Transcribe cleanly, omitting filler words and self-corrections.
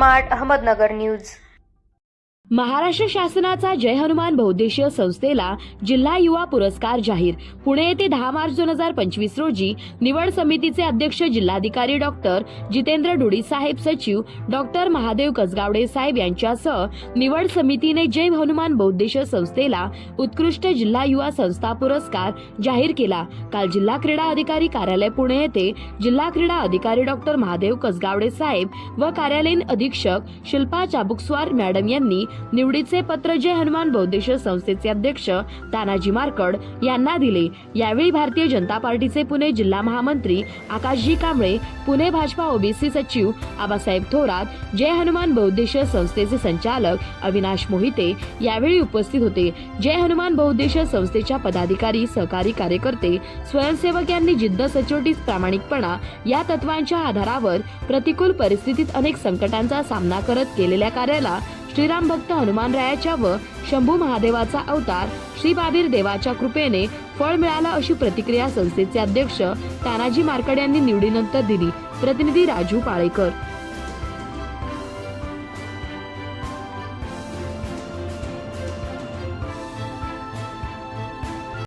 Smart Ahmednagar news. Maharashtra शासनाचा जय हनुमान बहुउद्देशीय संस्थेला जिल्हा युवा पुरस्कार जाहीर। पुणे येथे 10 मार्च 2025 रोजी निवड समितीचे अध्यक्ष जिल्हाधिकारी डॉक्टर जितेंद्र ढुडी साहेब, सचिव डॉक्टर महादेव कसगावडे साहेब यांच्यासह निवड समितीने जय हनुमान बहुउद्देशीय संस्थेला उत्कृष्ट जिल्हा युवा संस्था पुरस्कार जाहीर केला। काल जिल्हा क्रीडा अधिकारी कार्यालय पुणे येथे जिल्हा क्रीडा अधिकारी डॉक्टर महादेव कसगावडे साहेब व कार्यालयीन अधीक्षक शिल्पा चाबुकस्वार मॅडम यांनी निवडीचे पत्र जय हनुमान बहुउद्देशीय संस्थेचे अध्यक्ष तानाजी मार्कड यांना दिले। यावेळी भारतीय जनता पार्टीचे पुणे जिल्हा महामंत्री आकाशजी कांबळे, पुणे भाजपा ओबीसी सचिव आबासाहेब थोरात, जय हनुमान बहुउद्देशीय संस्थेचे संचालक अविनाश मोहिते यावेळी उपस्थित होते। जय हनुमान बहुउद्देशीय संस्थेच्या पदाधिकारी, सहकारी कार्यकर्ते, स्वयंसेवक यांनी जिद्द, सचोटी, प्रामाणिकपणा या तत्वांच्या आधारावर प्रतिकूल परिस्थितीत अनेक संकटांचा सामना करत केलेल्या कार्याला श्रीराम भक्त हनुमानरायाच्या व शंभू महादेवाचा अवतार श्री बाबीर देवाच्या कृपेने फळ मिळालं, अशी प्रतिक्रिया संस्थेचे अध्यक्ष तानाजी मार्कड यांनी निवडीनंतर दिली। प्रतिनिधी राजू पाळेकर।